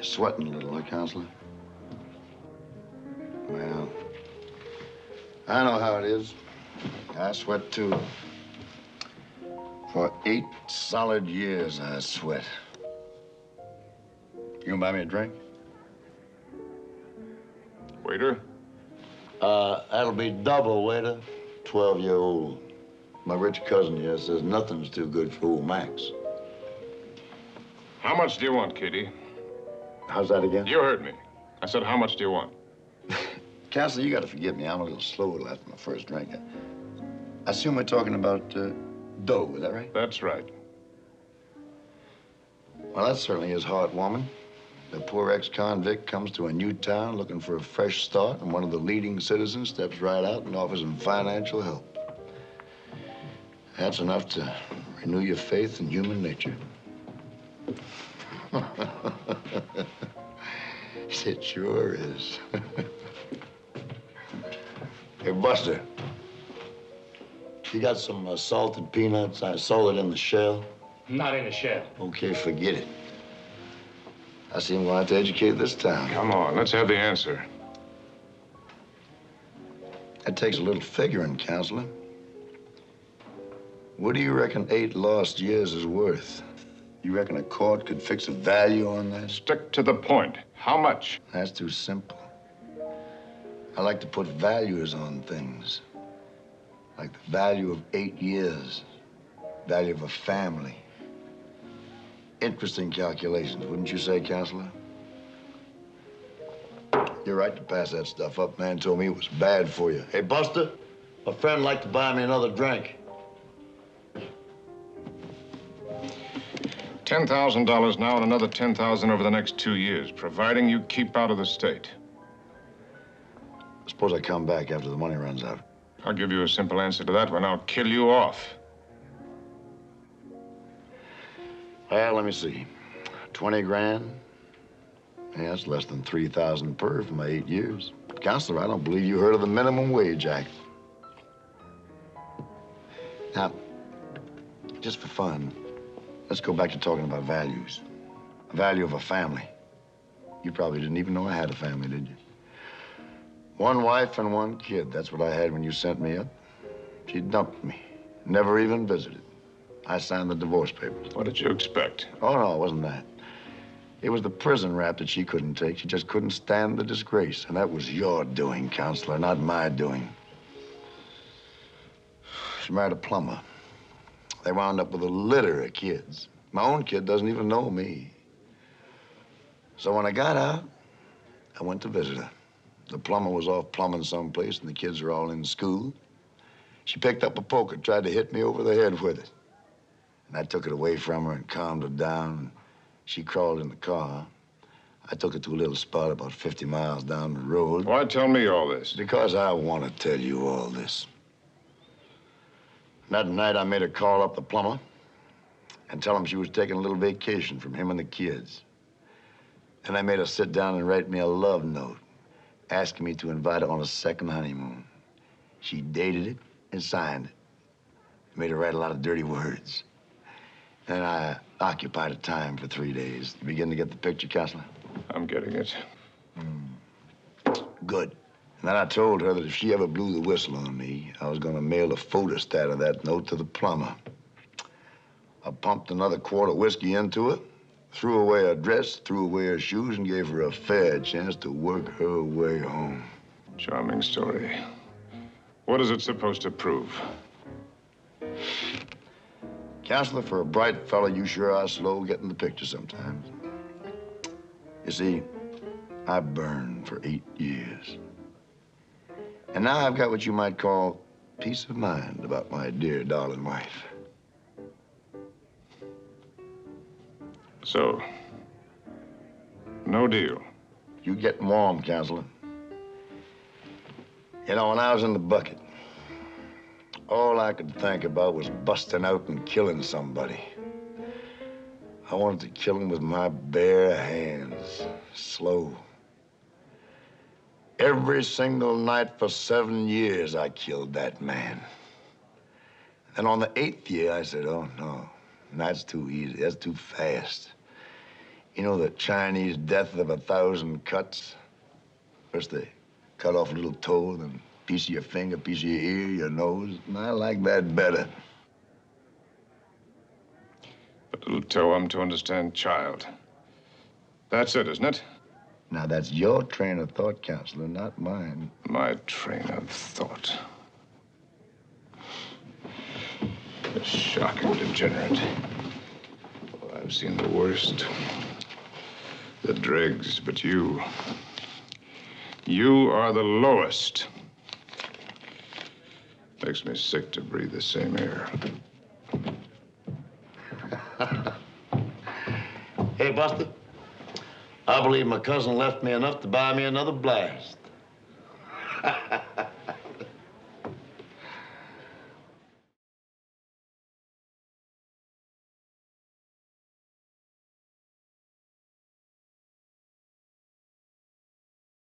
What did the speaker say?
Sweating a little, huh, Counselor? Well, I know how it is. I sweat, too. For 8 solid years, I sweat. You gonna buy me a drink? Waiter? That'll be double, waiter. 12-year-old. My rich cousin here says nothing's too good for old Max. How much do you want, Cady? How's that again? You heard me. I said, how much do you want? Counselor, you gotta forgive me. I'm a little slow after my first drink. I assume we're talking about dough, is that right? That's right. Well, that certainly is heartwarming. The poor ex-convict comes to a new town looking for a fresh start, and one of the leading citizens steps right out and offers him financial help. That's enough to renew your faith in human nature. It sure is. Hey, Buster, you got some salted peanuts? I sold it in the shell. Not in the shell. Okay, forget it. I seem to have to educate this town. Come on, let's have the answer. That takes a little figuring, Counselor. What do you reckon 8 lost years is worth? You reckon a court could fix a value on that? Stick to the point. How much? That's too simple. I like to put values on things. Like the value of 8 years, value of a family. Interesting calculations, wouldn't you say, Counselor? You're right to pass that stuff up. Man told me it was bad for you. Hey, Buster, a friend like to buy me another drink. $10,000 now and another $10,000 over the next 2 years, providing you keep out of the state. Suppose I come back after the money runs out. I'll give you a simple answer to that one. I'll kill you off. Well, let me see. 20 grand? Yeah, that's less than 3,000 per for my 8 years. Counselor, I don't believe you heard of the Minimum Wage Act. Now, just for fun, let's go back to talking about values. The value of a family. You probably didn't even know I had a family, did you? 1 wife and 1 kid. That's what I had when you sent me up. She dumped me. Never even visited. I signed the divorce papers. What did you expect? Oh, no, it wasn't that. It was the prison rap that she couldn't take. She just couldn't stand the disgrace. And that was your doing, Counselor, not my doing. She married a plumber. They wound up with a litter of kids. My own kid doesn't even know me. So when I got out, I went to visit her. The plumber was off plumbing someplace, and the kids were all in school. She picked up a poker, tried to hit me over the head with it. And I took it away from her and calmed her down. She crawled in the car. I took her to a little spot about 50 miles down the road. Why tell me all this? Because I want to tell you all this. That night, I made her call up the plumber and tell him she was taking a little vacation from him and the kids. Then I made her sit down and write me a love note, asking me to invite her on a second honeymoon. She dated it and signed it. I made her write a lot of dirty words. Then I occupied her time for 3 days. You begin to get the picture, Counselor? I'm getting it. Good. And then I told her that if she ever blew the whistle on me, I was going to mail a photostat of that note to the plumber. I pumped another quart of whiskey into her, threw away her dress, threw away her shoes, and gave her a fair chance to work her way home. Charming story. What is it supposed to prove? Counselor, for a bright fellow, you sure are slow getting the picture sometimes. You see, I burned for 8 years. And now I've got what you might call peace of mind about my dear, darling wife. So, no deal. You getting warm, Counselor. You know, when I was in the bucket, all I could think about was busting out and killing somebody. I wanted to kill him with my bare hands, slow. Every single night for 7 years, I killed that man. And on the 8th year, I said, oh, no, that's too easy. That's too fast. You know the Chinese death of 1,000 cuts? First they cut off a little toe, then a piece of your finger, a piece of your ear, your nose. And I like that better. A little toe, I'm to understand child. That's it, isn't it? Now, that's your train of thought, counselor, not mine. My train of thought. A shocking degenerate. Well, I've seen the worst. The dregs, but you are the lowest. Makes me sick to breathe the same air. Hey, Buster. I believe my cousin left me enough to buy me another blast.